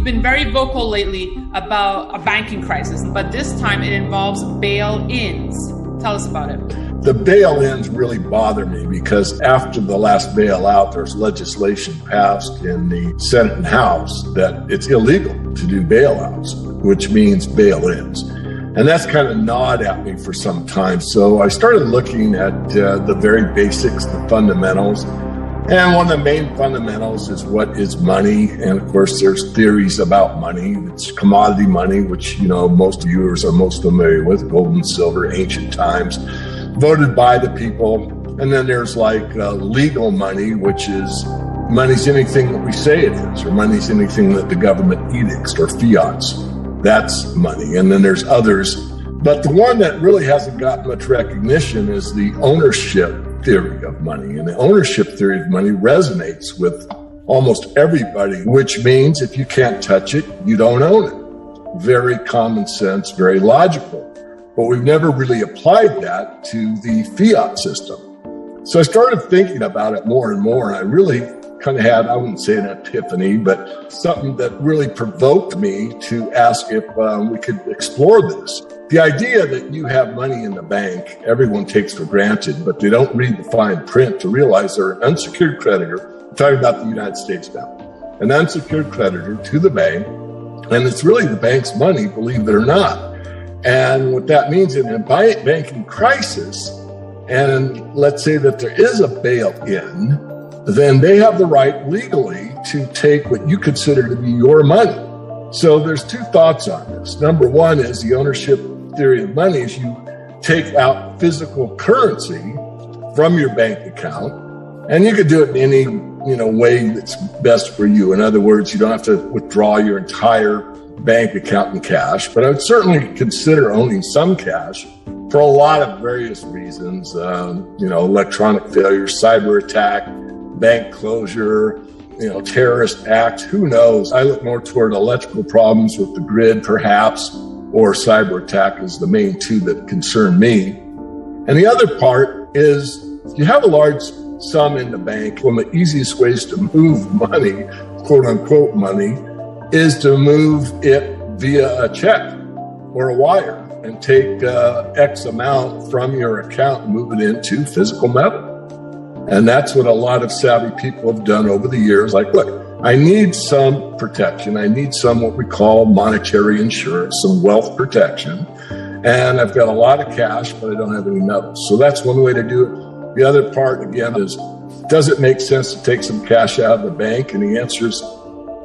You've been very vocal lately about a banking crisis, but this time it involves bail-ins. Tell us about it. The bail-ins really bother me because after the last bailout, there's legislation passed in the Senate and House that it's illegal to do bailouts, which means bail-ins. And that's kind of gnawed at me for some time. So I started looking at the very basics, the fundamentals. And one of the main fundamentals is what is money. And of course, there's theories about money. It's commodity money, which, most viewers are most familiar with, gold and silver, ancient times, voted by the people. And then there's legal money, which is money's anything that we say it is, or money's anything that the government edicts or fiats. That's money. And then there's others. But the one that really hasn't got much recognition is the ownership theory of money. And the ownership theory of money resonates with almost everybody, which means if you can't touch it, you don't own it. Very common sense, very logical. But we've never really applied that to the fiat system. So I started thinking about it more and more. And I really kind of had, I wouldn't say an epiphany, but something that really provoked me to ask if we could explore this. The idea that you have money in the bank, everyone takes for granted, but they don't read the fine print to realize they're an unsecured creditor. I'm talking about the United States now. An unsecured creditor to the bank, and it's really the bank's money, believe it or not. And what that means in a banking crisis, and let's say that there is a bail-in, then they have the right legally to take what you consider to be your money. So there's two thoughts on this. Number one is the ownership theory of money is you take out physical currency from your bank account, and you could do it in any way that's best for you. In other words, you don't have to withdraw your entire bank account in cash, but I would certainly consider owning some cash for a lot of various reasons, electronic failure, cyber attack, bank closure, terrorist acts, who knows? I look more toward electrical problems with the grid, perhaps, or cyber attack is the main two that concern me. And the other part is if you have a large sum in the bank, one of the easiest ways to move money, quote unquote money, is to move it via a check or a wire and take X amount from your account and move it into physical metal. And that's what a lot of savvy people have done over the years. Look, I need some protection. I need some what we call monetary insurance, some wealth protection. And I've got a lot of cash, but I don't have any metals. So that's one way to do it. The other part, again, is does it make sense to take some cash out of the bank? And the answer is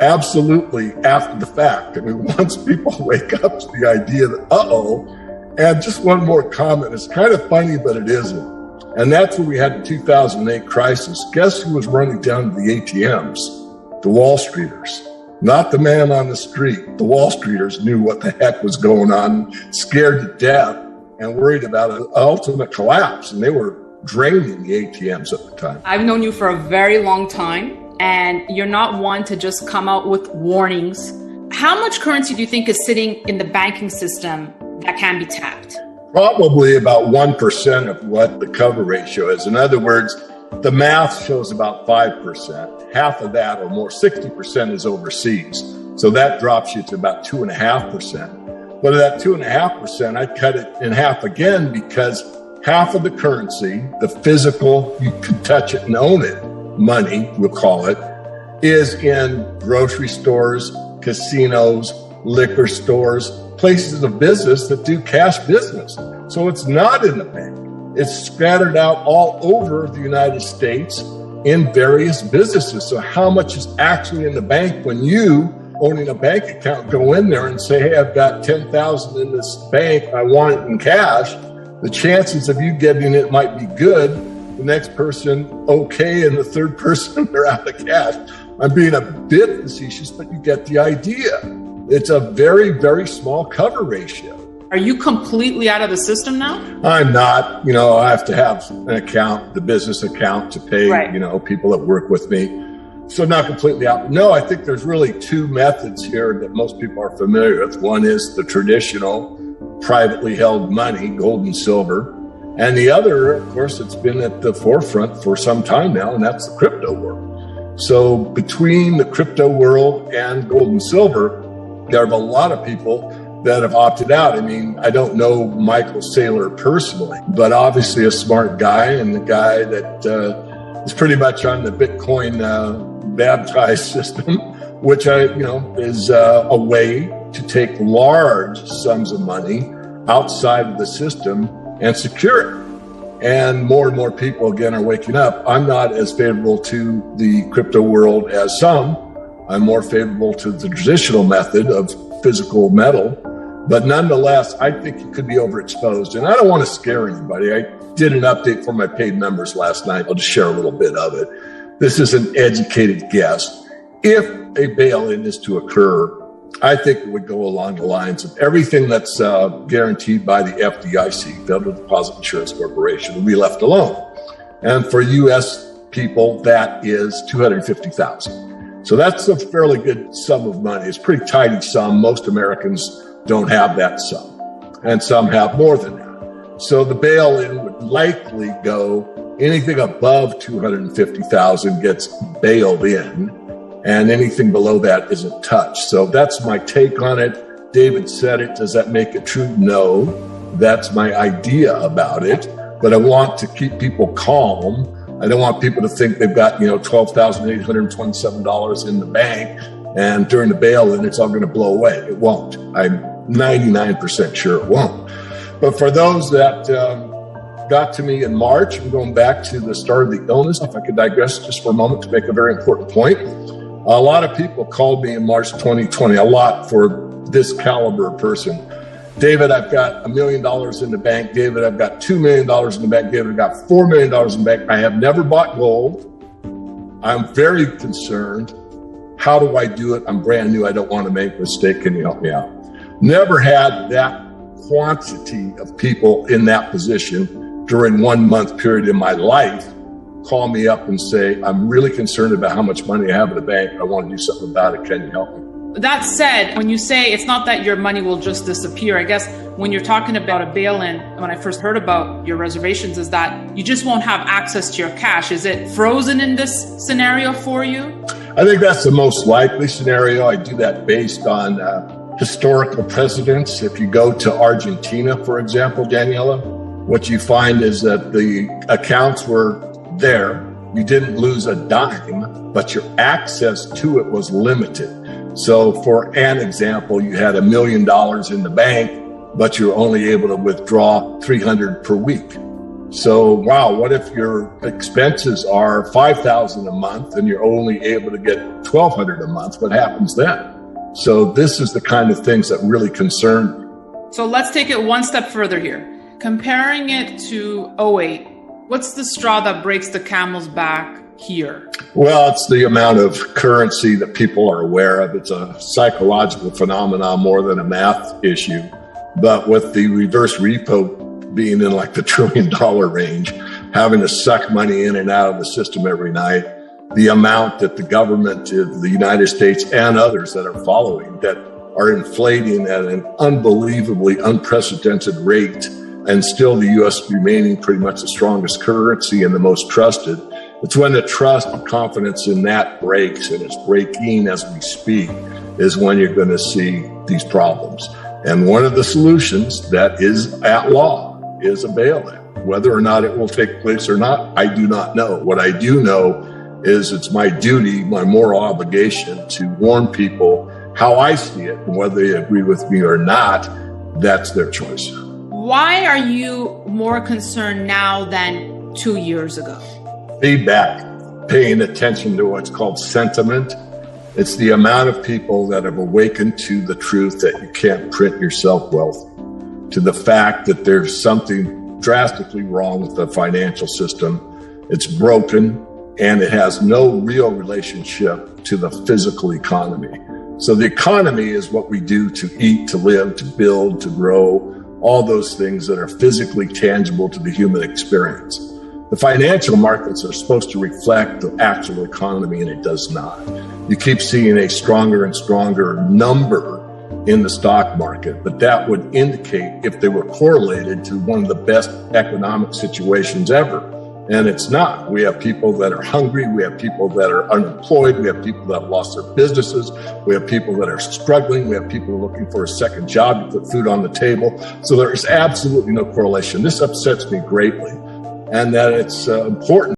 absolutely after the fact. I mean, once people wake up to the idea that, and just one more comment. It's kind of funny, but it isn't. And that's when we had the 2008 crisis. Guess who was running down to the ATMs? The Wall Streeters. Not the man on the street. The Wall Streeters knew what the heck was going on, scared to death, and worried about an ultimate collapse. And they were draining the ATMs at the time. I've known you for a very long time, and you're not one to just come out with warnings. How much currency do you think is sitting in the banking system that can be tapped? Probably about 1% of what the cover ratio is. In other words, the math shows about 5%. Half of that or more, 60% is overseas. So that drops you to about 2.5%. But of that 2.5%, I'd cut it in half again because half of the currency, the physical, you could touch it and own it, money, we'll call it, is in grocery stores, casinos, liquor stores, places of business that do cash business. So it's not in the bank. It's scattered out all over the United States in various businesses. So how much is actually in the bank when you, owning a bank account, go in there and say, hey, I've got 10,000 in this bank, I want it in cash. The chances of you getting it might be good. The next person, okay, and the third person, they're out of cash. I'm being a bit facetious, but you get the idea. It's a very, very small cover ratio. Are you completely out of the system now? I'm not. I have to have an account, the business account to pay, people that work with me. So not completely out. No, I think there's really two methods here that most people are familiar with. One is the traditional privately held money, gold and silver. And the other, of course, it's been at the forefront for some time now, and that's the crypto world. So between the crypto world and gold and silver, there are a lot of people that have opted out. I mean, I don't know Michael Saylor personally, but obviously a smart guy and the guy that is pretty much on the Bitcoin baptized system, which is a way to take large sums of money outside of the system and secure it. And more people, again, are waking up. I'm not as favorable to the crypto world as some. I'm more favorable to the traditional method of physical metal. But nonetheless, I think it could be overexposed. And I don't want to scare anybody. I did an update for my paid members last night. I'll just share a little bit of it. This is an educated guess. If a bail-in is to occur, I think it would go along the lines of everything that's guaranteed by the FDIC, Federal Deposit Insurance Corporation, will be left alone. And for U.S. people, that is $250,000. So that's a fairly good sum of money. It's a pretty tidy sum. Most Americans don't have that sum, and some have more than that. So the bail-in would likely go anything above $250,000 gets bailed in. And anything below that isn't touched. So that's my take on it. David said it. Does that make it true? No. That's my idea about it. But I want to keep people calm. I don't want people to think they've got, $12,827 in the bank, and during the bail-in, it's all going to blow away. It won't. I'm 99% sure it won't. But for those that got to me in March, I'm going back to the start of the illness. If I could digress just for a moment to make a very important point. A lot of people called me in March 2020, a lot for this caliber person. David, I've got $1 million in the bank. David, I've got $2 million in the bank. David, I've got $4 million in the bank. I have never bought gold. I'm very concerned. How do I do it? I'm brand new. I don't want to make a mistake. Can you help me out? Never had that quantity of people in that position during 1 month period in my life call me up and say, I'm really concerned about how much money I have in the bank. I want to do something about it. Can you help me? That said, when you say it's not that your money will just disappear, I guess when you're talking about a bail-in, when I first heard about your reservations, is that you just won't have access to your cash. Is it frozen in this scenario for you? I think that's the most likely scenario. I do that based on historical precedents. If you go to Argentina, for example, Daniela, what you find is that the accounts were there. You didn't lose a dime, but your access to it was limited. So for an example, you had $1 million in the bank, but you're only able to withdraw $300 per week. So, wow, what if your expenses are $5,000 a month and you're only able to get $1,200 a month? What happens then? So this is the kind of things that really concern me. So let's take it one step further here. Comparing it to 2008, what's the straw that breaks the camel's back here? Well, it's the amount of currency that people are aware of. It's a psychological phenomenon more than a math issue. But with the reverse repo being in like the $1 trillion range, having to suck money in and out of the system every night, the amount that the government of the United States and others that are following that are inflating at an unbelievably unprecedented rate, and still the U.S. remaining pretty much the strongest currency and the most trusted. It's when the trust and confidence in that breaks, and it's breaking as we speak, is when you're going to see these problems. And one of the solutions that is at law is a bail-in. Whether or not it will take place or not, I do not know. What I do know is it's my duty, my moral obligation to warn people how I see it, and whether they agree with me or not, that's their choice. Why are you more concerned now than 2 years ago? Feedback, paying attention to what's called sentiment. It's the amount of people that have awakened to the truth that you can't print yourself wealthy, to the fact that there's something drastically wrong with the financial system. It's broken, and it has no real relationship to the physical economy. So the economy is what we do to eat, to live, to build, to grow, all those things that are physically tangible to the human experience. The financial markets are supposed to reflect the actual economy, and it does not. You keep seeing a stronger and stronger number in the stock market, but that would indicate if they were correlated to one of the best economic situations ever. And it's not. We have people that are hungry. We have people that are unemployed. We have people that have lost their businesses. We have people that are struggling. We have people looking for a second job to put food on the table. So there is absolutely no correlation. This upsets me greatly, and that it's important.